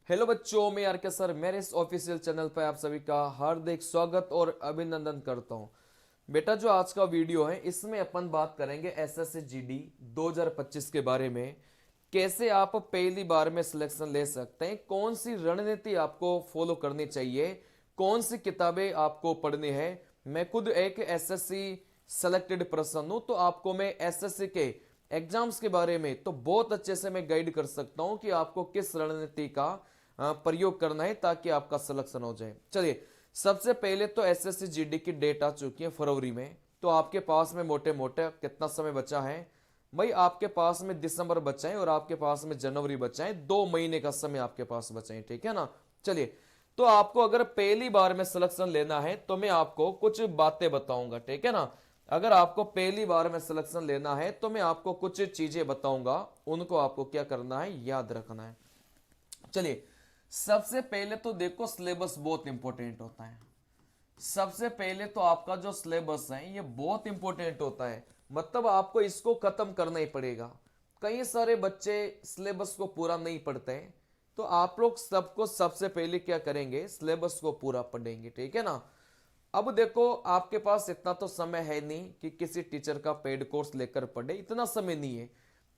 Hello बच्चों, मैं are के सर मेरे इस ऑफिशियल चैनल पर आप सभी का हार्दिक स्वागत और अभिनंदन करता हूं। बेटा, जो आज का वीडियो है इसमें अपन बात करेंगे एसएससी जीडी 2025 के बारे में। कैसे आप पहली बार में सिलेक्शन ले सकते हैं, कौन सी रणनीति आपको फॉलो करनी चाहिए, कौन सी किताबें आपको पढ़नी है। मैं खुद एक एसएससी सेलेक्टेड पर्सन हूं, तो आपको मैं एसएससी के एग्जाम्स के बारे में तो बहुत अच्छे से मैं गाइड कर सकता हूं कि आपको किस रणनीति का प्रयोग करना है ताकि आपका सिलेक्शन हो जाए। चलिए, सबसे पहले तो एसएससी जीडी की डेट आ चुकी है फरवरी में, तो आपके पास में मोटे मोटे कितना समय बचा है भाई? आपके पास में दिसंबर बचा है और आपके पास में जनवरी बचा है, 2 महीने का समय आपके पास बचा है, ठीक है ना। चलिए, तो आपको अगर पहली बार में सिलेक्शन लेना है तो मैं आपको कुछ बातें बताऊंगा, ठीक है ना। अगर आपको पहली बार में सिलेक्शन लेना है तो मैं आपको कुछ चीजें बताऊंगा, उनको आपको क्या करना है, याद रखना है। चलिए, सबसे पहले तो देखो, सिलेबस बहुत इंपॉर्टेंट होता है। सबसे पहले तो आपका जो सिलेबस है ये बहुत इंपॉर्टेंट होता है, मतलब आपको इसको खत्म करना ही पड़ेगा। कई सारे बच्चे सिलेबस को पूरा नहीं पढ़ते हैं, तो आप लोग सबको सबसे पहले क्या करेंगे, सिलेबस को पूरा पढ़ेंगे, ठीक है ना। अब देखो, आपके पास इतना तो समय है नहीं कि किसी टीचर का पेड कोर्स लेकर पढ़े, इतना समय नहीं है।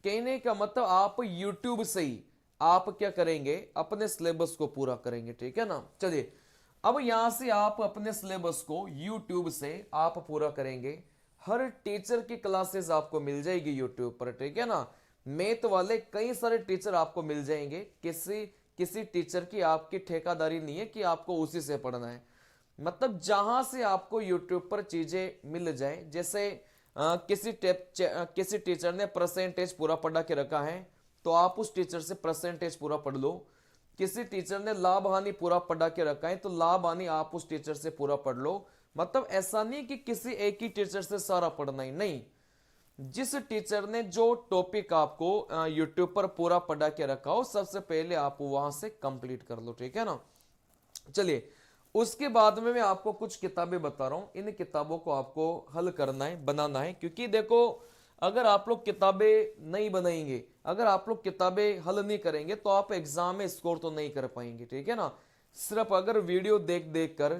कहने का मतलब आप यूट्यूब से ही आप क्या करेंगे, अपने सिलेबस को पूरा करेंगे, ठीक है ना। चलिए, अब यहां से आप अपने सिलेबस को यूट्यूब से आप पूरा करेंगे। हर टीचर की क्लासेस आपको मिल जाएगी यूट्यूब पर, ठीक है ना। मैथ वाले कई सारे टीचर आपको मिल जाएंगे, किसी किसी टीचर की आपकी ठेकेदारी नहीं है कि आपको उसी से पढ़ना है। मतलब जहां से आपको यूट्यूब पर चीजें मिल जाए, जैसे किसी टीचर ने परसेंटेज पूरा पढ़ा के रखा है तो आप उस टीचर से परसेंटेज पूरा पढ़ लो। किसी टीचर ने लाभ हानि पूरा पढ़ा के रखा है तो लाभ हानि आप उस टीचर से पूरा पढ़ लो। मतलब ऐसा नहीं कि किसी एक ही टीचर से सारा पढ़ना ही नहीं, जिस टीचर ने जो टॉपिक आपको यूट्यूब पर पूरा पढ़ा के रखा हो सबसे पहले आप वहां से कंप्लीट कर लो, ठीक है ना। चलिए, उसके बाद में मैं आपको कुछ किताबें बता रहा हूं, इन किताबों को आपको हल करना है, बनाना है। क्योंकि देखो, अगर आप लोग किताबें नहीं बनाएंगे, अगर आप लोग किताबें हल नहीं करेंगे तो आप एग्जाम में स्कोर तो नहीं कर पाएंगे, ठीक है ना। सिर्फ अगर वीडियो देख देख कर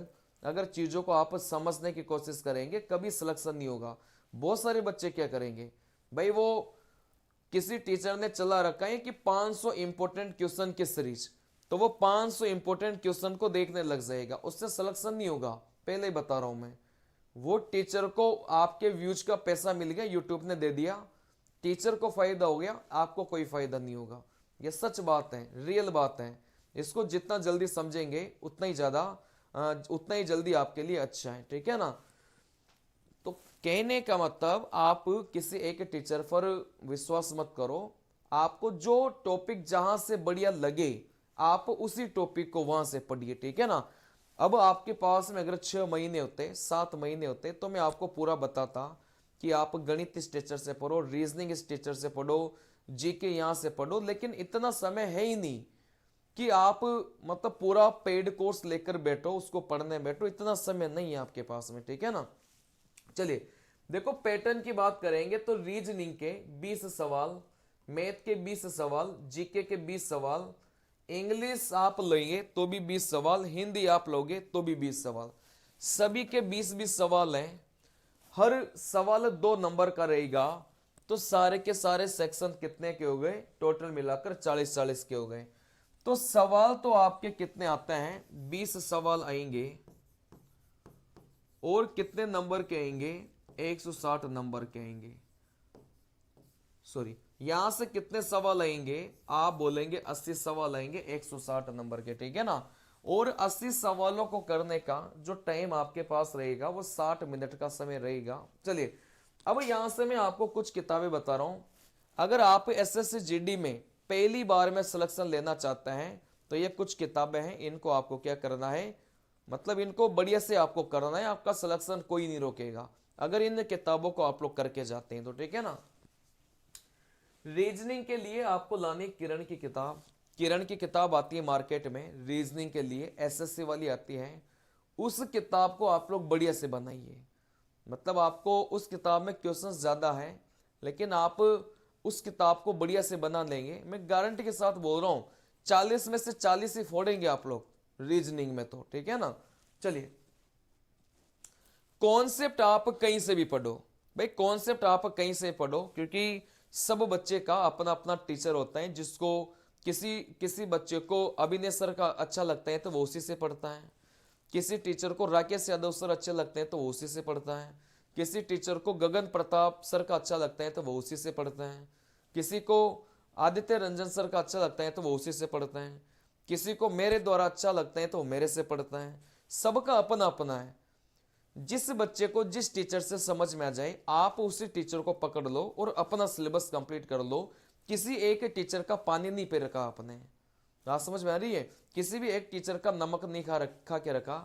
अगर चीजों को आप समझने की कोशिश करेंगे, कभी सिलेक्शन नहीं होगा। बहुत सारे बच्चे क्या करेंगे भाई, वो किसी टीचर ने चला रखा है कि 500 इंपोर्टेंट क्वेश्चन की सीरीज, तो वो 500 इंपोर्टेंट क्वेश्चन को देखने लग जाएगा, उससे सिलेक्शन नहीं होगा। पहले ही बता रहा हूं मैं। वो टीचर को आपके व्यूज का पैसा मिल गया, यूट्यूब ने दे दिया, टीचर को फायदा हो गया, आपको कोई फायदा नहीं होगा। ये सच बात है, रियल बात है। इसको जितना जल्दी समझेंगे उतना ही जल्दी आपके लिए अच्छा है, ठीक है ना। तो कहने का मतलब, आप किसी एक टीचर पर विश्वास मत करो। आपको जो टॉपिक जहां से बढ़िया लगे आप उसी टॉपिक को वहां से पढ़िए, ठीक है ना। अब आपके पास में अगर 6 महीने होते, 7 महीने होते, तो मैं आपको पूरा बताता कि आप गणित इस टीचर से पढ़ो, रीजनिंग इस टीचर से पढ़ो, जीके यहां से पढ़ो। लेकिन इतना समय है ही नहीं कि आप मतलब पूरा पेड कोर्स लेकर बैठो, उसको पढ़ने बैठो, इतना समय नहीं है आपके पास में, ठीक है ना। चलिए, देखो, पैटर्न की बात करेंगे तो रीजनिंग के 20 सवाल, मैथ के 20 सवाल, जीके के 20 सवाल, इंग्लिश आप लेंगे तो भी 20 सवाल, हिंदी आप लोगे तो भी 20 सवाल, सभी के 20-20 सवाल हैं। हर सवाल 2 नंबर का रहेगा, तो सारे के सारे सेक्शन कितने के हो गए, टोटल मिलाकर 40-40 के हो गए। तो सवाल तो आपके कितने आते हैं, 20 सवाल आएंगे, और कितने नंबर के आएंगे, 160 नंबर के आएंगे। सॉरी, यहां से कितने सवाल आएंगे, आप बोलेंगे 80 सवाल आएंगे 160 नंबर के, ठीक है ना। और 80 सवालों को करने का जो टाइम आपके पास रहेगा वो 60 मिनट का समय रहेगा। चलिए, अब यहां से मैं आपको कुछ किताबें बता रहा हूं। अगर आप एसएससी जीडी में पहली बार में सिलेक्शन लेना चाहते हैं तो ये कुछ किताबें हैं, इनको आपको क्या करना है, मतलब इनको बढ़िया से आपको करना है, आपका सिलेक्शन कोई नहीं रोकेगा अगर इन किताबों को आप लोग करके जाते हैं तो, ठीक है ना। रीजनिंग के लिए आपको लानी किरण की किताब, किरण की किताब आती है मार्केट में रीजनिंग के लिए, एसएससी वाली आती है। उस किताब को आप लोग बढ़िया से बनाइए, मतलब आपको उस किताब में क्वेश्चंस ज्यादा है, लेकिन आप उस किताब को बढ़िया से बना लेंगे। मैं गारंटी के साथ बोल रहा हूं 40 में से 40 ही फोड़ेंगे आप लोग रीजनिंग में तो, ठीक है ना। चलिए, कॉन्सेप्ट आप कहीं से भी पढ़ो भाई, कॉन्सेप्ट आप कहीं से पढ़ो, क्योंकि सब बच्चे का अपना अपना टीचर होता है। जिसको किसी बच्चे को अभिनय सर का अच्छा लगता है तो वो उसी से पढ़ता है, किसी टीचर को राकेश यादव सर अच्छे लगते हैं तो वो उसी से पढ़ता है, किसी टीचर को गगन प्रताप सर का अच्छा लगता है तो वो उसी से पढ़ता है, किसी को आदित्य रंजन सर का अच्छा लगता है तो वो उसी से पढ़ता है, किसी को मेरे द्वारा अच्छा लगता है तो वो मेरे से पढ़ता है। सबका अपना अपना है। जिस बच्चे को जिस टीचर से समझ में आ जाए आप उसी टीचर को पकड़ लो और अपना सिलेबस कंप्लीट कर लो। किसी एक टीचर का पानी नहीं पे रखा आपने, बात समझ में आ रही है। किसी भी एक टीचर का नमक नहीं खा के रखा।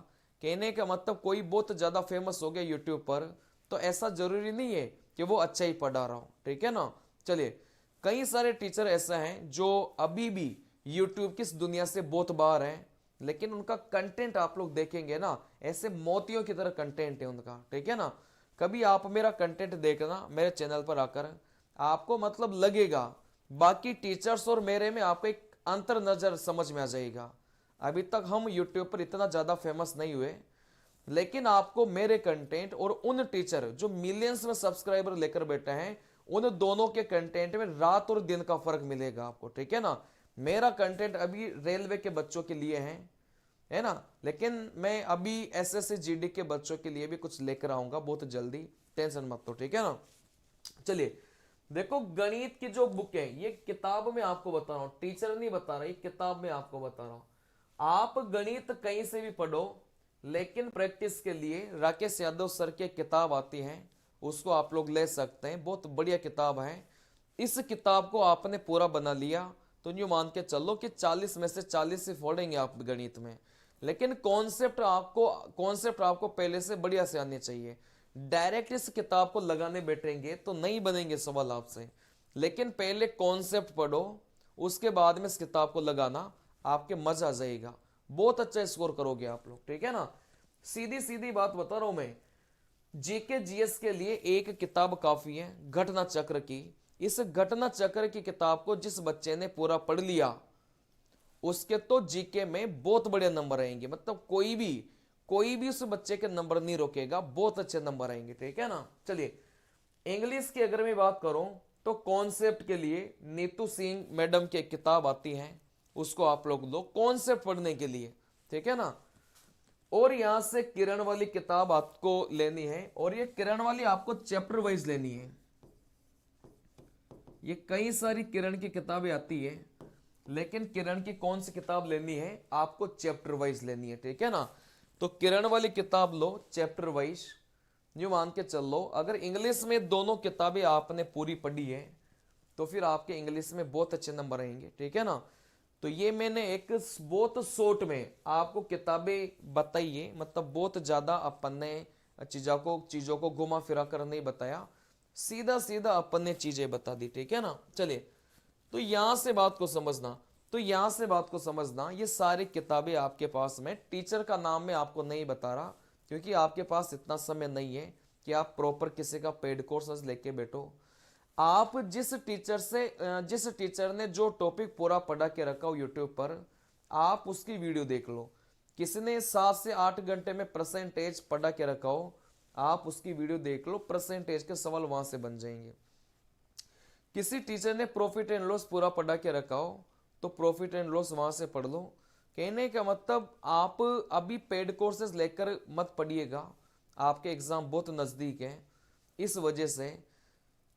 कहने का मतलब कोई बहुत ज्यादा फेमस हो गया यूट्यूब पर तो ऐसा जरूरी नहीं है कि वो अच्छा ही पढ़ा रहा हो, ठीक है ना। चलिए, कई सारे टीचर ऐसा हैं जो अभी भी यूट्यूब की इस दुनिया से बहुत बाहर हैं, लेकिन उनका कंटेंट आप लोग देखेंगे ना, ऐसे मोतियों की तरह कंटेंट है उनका, ठीक है ना। कभी आप मेरा कंटेंट देखना मेरे चैनल पर आकर, आपको मतलब लगेगा बाकी टीचर्स और मेरे में आपको एक अंतर नजर समझ में आ जाएगा। अभी तक हम यूट्यूब पर इतना ज्यादा फेमस नहीं हुए, लेकिन आपको मेरे कंटेंट और उन टीचर जो मिलियंस में सब्सक्राइबर लेकर बैठे हैं उन दोनों के कंटेंट में रात और दिन का फर्क मिलेगा आपको, ठीक है ना। मेरा कंटेंट अभी रेलवे के बच्चों के लिए है ना, लेकिन मैं अभी एसएससी जीडी के बच्चों के लिए भी कुछ लेकर आऊंगा बहुत जल्दी, टेंशन मत लो, ठीक है ना। चलिए, देखो गणित की जो बुक है, ये किताब में आपको बता रहा हूं, टीचर नहीं बता रहा, ये किताब में आपको बता रहा हूं। आप गणित कहीं से भी पढ़ो, लेकिन प्रैक्टिस के लिए राकेश यादव सर की किताब आती है, उसको आप लोग ले सकते हैं, बहुत बढ़िया किताब है। इस किताब को आपने पूरा बना लिया तो यूं मान के चलो कि 40 में से 40 से फोड़ेंगे आप गणित में। लेकिन कॉन्सेप्ट आपको पहले से बढ़िया से आने चाहिए। डायरेक्ट इस किताब को लगाने बैठेंगे तो नहीं बनेंगे सवाल आपसे, लेकिन पहले कॉन्सेप्ट पढ़ो, उसके बाद में इस किताब को लगाना, आपके मजा आ जाएगा, बहुत अच्छा स्कोर करोगे आप लोग, ठीक है ना। सीधी सीधी बात बता रहा हूं मैं, जीके जीएस के लिए एक किताब काफी है, घटना चक्र की। इस घटना चक्र की किताब को जिस बच्चे ने पूरा पढ़ लिया उसके तो जीके में बहुत बड़े नंबर आएंगे, मतलब कोई भी उस बच्चे के नंबर नहीं रोकेगा, बहुत अच्छे नंबर आएंगे, ठीक है ना। चलिए, इंग्लिश की अगर मैं बात करूं तो कॉन्सेप्ट के लिए नीतू सिंह मैडम की किताब आती है, उसको आप लोग लो कॉन्सेप्ट पढ़ने के लिए, ठीक है ना। और यहां से किरण वाली किताब आपको लेनी है, और ये किरण वाली आपको चैप्टर वाइज लेनी है। ये कई सारी किरण की किताबें आती है, लेकिन किरण की कौन सी किताब लेनी है आपको चैप्टर वाइज लेनी है, ठीक है ना। तो किरण वाली किताब लो चैप्टर वाइज, यूं मान के चल लो। अगर इंग्लिश में दोनों किताबें आपने पूरी पढ़ी है तो फिर आपके इंग्लिश में बहुत अच्छे नंबर आएंगे, ठीक है ना। तो ये मैंने एक बहुत शॉर्ट में आपको किताबें बताई है, मतलब बहुत ज्यादा अपन ने चीजों को घुमा फिरा कर नहीं बताया, सीधा सीधा अपन ने चीजें बता दी, ठीक है ना। चलिए, तो यहां से बात को समझना, ये सारी किताबें आपके पास में, टीचर का नाम मैं आपको नहीं बता रहा क्योंकि आपके पास इतना समय नहीं है कि आप प्रॉपर किसी का पेड कोर्स लेके बैठो। आप जिस टीचर ने जो टॉपिक पूरा पढ़ा के रखा हो यूट्यूब पर, आप उसकी वीडियो देख लो। किसने 7 से 8 घंटे में परसेंटेज पढ़ा के रखा हो, आप उसकी वीडियो देख लो, परसेंटेज के सवाल वहां से बन जाएंगे। किसी टीचर ने प्रॉफिट एंड लॉस पूरा पढ़ा के रखा हो तो प्रॉफिट एंड लॉस वहां से पढ़ लो। कहने का मतलब आप अभी पेड कोर्सेज लेकर मत पढ़िएगा, आपके एग्जाम बहुत नजदीक है। इस वजह से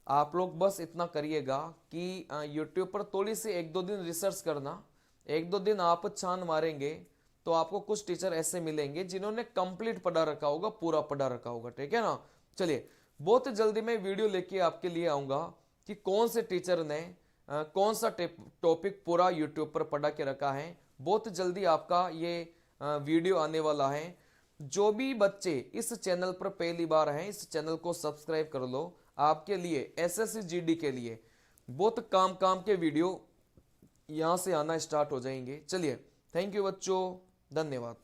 आप लोग बस इतना करिएगा कि यूट्यूब पर थोड़ी सी 1-2 दिन रिसर्च करना, 1-2 दिन आप छान मारेंगे तो आपको कुछ टीचर ऐसे मिलेंगे जिन्होंने कंप्लीट पढ़ा रखा होगा, पूरा पढ़ा रखा होगा, ठीक है ना। चलिए, बहुत जल्दी मैं वीडियो लेके आपके लिए आऊंगा कि कौन से टीचर ने कौन सा टॉपिक पूरा यूट्यूब पर पढ़ा के रखा है। बहुत जल्दी आपका ये वीडियो आने वाला है। जो भी बच्चे इस चैनल पर पहली बार हैं, इस चैनल को सब्सक्राइब कर लो। आपके लिए एसएससी जीडी के लिए बहुत काम के वीडियो यहां से आना स्टार्ट हो जाएंगे। चलिए, थैंक यू बच्चों, धन्यवाद।